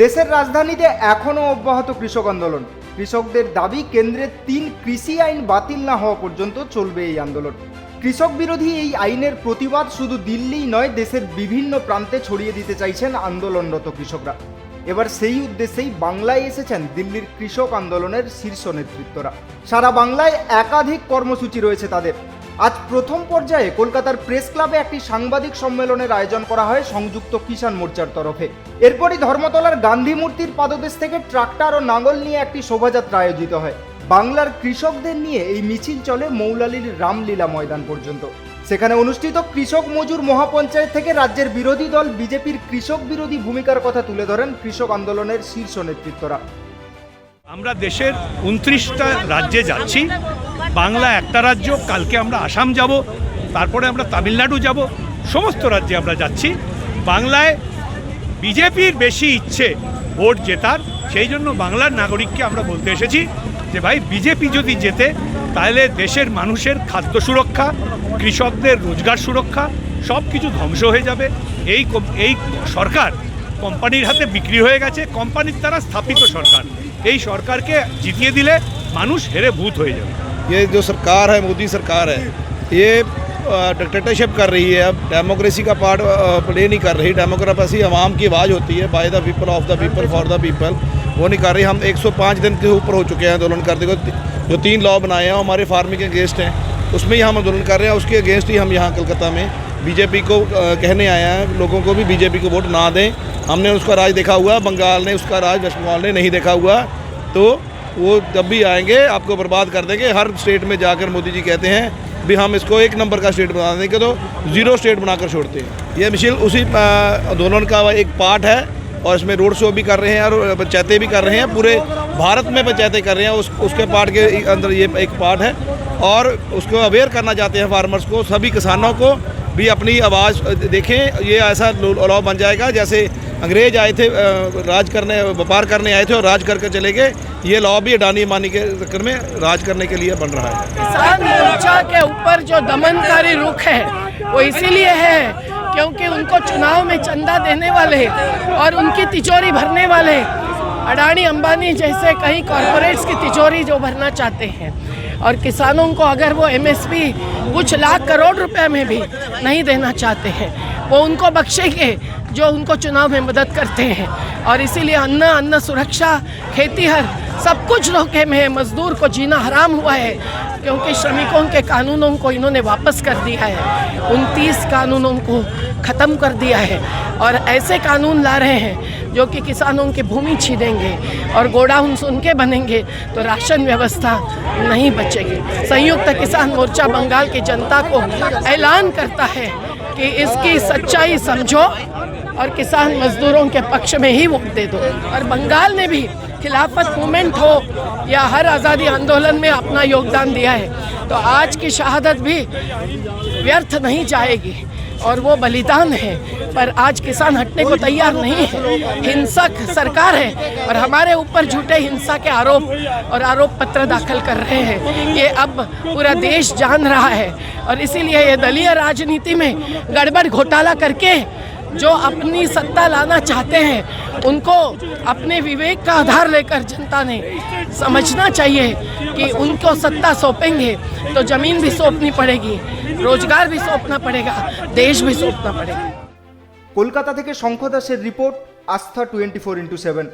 দেশের রাজধানীতে এখনও অব্যাহত কৃষক আন্দোলন। কৃষকদের দাবি কেন্দ্রের 3 কৃষি আইন বাতিল না হওয়া পর্যন্ত চলবে এই আন্দোলন। কৃষক বিরোধী এই আইনের প্রতিবাদ শুধু দিল্লিই নয়, দেশের বিভিন্ন প্রান্তে ছড়িয়ে দিতে চাইছেন আন্দোলনরত কৃষকরা। এবার সেই উদ্দেশ্যেই বাংলায় এসেছেন দিল্লির কৃষক আন্দোলনের শীর্ষ নেতৃত্বরা। সারা বাংলায় একাধিক কর্মসূচি রয়েছে তাদের। আজ প্রথম পর্যায়ে কলকাতার প্রেস ক্লাবে একটি সাংবাদিক সম্মেলনের আয়োজন করা হয় সংযুক্ত কিষাণ মোর্চার তরফে। এরপরই ধর্মতলার গান্ধী মূর্তির পাদদেশ থেকে ট্রাক্টর ও নাঙ্গল নিয়ে একটি শোভাযাত্রা আয়োজিত হয়। বাংলার কৃষকদের নিয়ে এই মিছিল চলে মৌলালির রামলীলা ময়দান পর্যন্ত। সেখানে অনুষ্ঠিত কৃষক মজুর মহাপঞ্চায়েত থেকে রাজ্যের বিরোধী দল বিজেপির কৃষক বিরোধী ভূমিকার কথা তুলে ধরেন কৃষক আন্দোলনের শীর্ষ নেতৃত্বরা। আমরা দেশের 29টা রাজ্যে যাচ্ছি। বাংলা একটা রাজ্য, কালকে আমরা আসাম যাব, তারপরে আমরা তামিলনাড়ু যাব, সমস্ত রাজ্যে আমরা যাচ্ছি। বাংলায় বিজেপির বেশি ইচ্ছে ভোট জেতার, সেই জন্য বাংলার নাগরিককে আমরা বলতে এসেছি যে ভাই, বিজেপি যদি জেতে তাহলে দেশের মানুষের খাদ্য সুরক্ষা, কৃষকদের রোজগার সুরক্ষা সব কিছু ধ্বংস হয়ে যাবে। এই সরকার কোম্পানির হাতে বিক্রি হয়ে গেছে, কোম্পানির দ্বারা স্থাপিত সরকার। এই সরকারকে জিতিয়ে দিলে মানুষ হেরে ভূত হয়ে যাবে। ये जो सरकार है, मोदी सरकार है, ये डिक्टेटरशिप कर रही है। अब डेमोक्रेसी का पार्ट प्ले नहीं कर रही। डेमोक्रेसी आवाम की आवाज़ होती है, by the people, of the people, for the people. वो नहीं कर रही। हम 105 दिन के ऊपर हो चुके हैं आंदोलन करते हुए। जो 3 लॉ बनाए हैं हमारे फार्मिंग के अगेंस्ट हैं, उसमें ही हम आंदोलन कर रहे हैं। उसके अगेंस्ट ही हम यहाँ कलकत्ता में बीजेपी को कहने आए हैं, लोगों को भी बीजेपी को वोट ना दें। हमने उसका राज देखा हुआ, बंगाल ने उसका राज, वेस्ट बंगाल ने नहीं देखा हुआ। तो वो जब भी आएंगे आपको बर्बाद कर देंगे। हर स्टेट में जाकर मोदी जी कहते हैं भी हम इसको 1 नंबर का स्टेट बना देंगे, तो 0 स्टेट बनाकर छोड़ते हैं। ये मिशिल उसी आंदोलन का एक पार्ट है, और इसमें रोड शो भी कर रहे हैं और पंचायतें भी कर रहे हैं। पूरे भारत में पंचायतें कर रहे हैं। उसके पार्ट के अंदर ये एक पार्ट है, और उसको अवेयर करना चाहते हैं फार्मर्स को, सभी किसानों को भी अपनी आवाज़ देखें। ये ऐसा लॉ बन जाएगा जैसे अंग्रेज आए थे राज करने, व्यापार करने आए थे और राज करके चले गए। ये लॉ भी अडानी अम्बानी के चक्कर में राज करने के लिए बन रहा है। किसान मोर्चा के ऊपर जो दमनकारी रुख है वो इसीलिए है क्योंकि उनको चुनाव में चंदा देने वाले और उनकी तिजोरी भरने वाले अडानी अंबानी जैसे कई कॉरपोरेट्स की तिजोरी जो भरना चाहते हैं। और किसानों को अगर वो एमएसपी कुछ लाख करोड़ रुपए में भी नहीं देना चाहते हैं, वो उनको बख्शेंगे जो उनको चुनाव में मदद करते हैं। और इसीलिए अन्न सुरक्षा, खेतीहर सब कुछ रोके में है। मजदूर को जीना हराम हुआ है क्योंकि श्रमिकों के कानूनों को इन्होंने वापस कर दिया है। 29 कानूनों को ख़त्म कर दिया है और ऐसे कानून ला रहे हैं जो कि किसानों की भूमि छीनेंगे और गोडाउन उनके बनेंगे, तो राशन व्यवस्था नहीं बचेगी। संयुक्त किसान मोर्चा बंगाल की जनता को ऐलान करता है कि इसकी सच्चाई समझो और किसान मजदूरों के पक्ष में ही वोट दे दो। और बंगाल ने भी खिलाफत मूवमेंट हो या हर आज़ादी आंदोलन में अपना योगदान दिया है, तो आज की शहादत भी व्यर्थ नहीं जाएगी और वो बलिदान है। पर आज किसान हटने को तैयार नहीं है। हिंसक सरकार है और हमारे ऊपर झूठे हिंसा के आरोप और आरोप पत्र दाखिल कर रहे हैं। ये अब पूरा देश जान रहा है और इसीलिए ये दलीय राजनीति में गड़बड़ घोटाला करके जो अपनी सत्ता लाना चाहते हैं, उनको अपने विवेक का आधार लेकर जनता ने समझना चाहिए कि उनको सत्ता सौंपेंगे तो ज़मीन भी सौंपनी पड़ेगी, रोजगार भी सौंपना पड़ेगा, देश भी सौंपना पड़ेगा। কলকাতা থেকে শঙ্খ দাসের রিপোর্ট, আস্থা 24x7।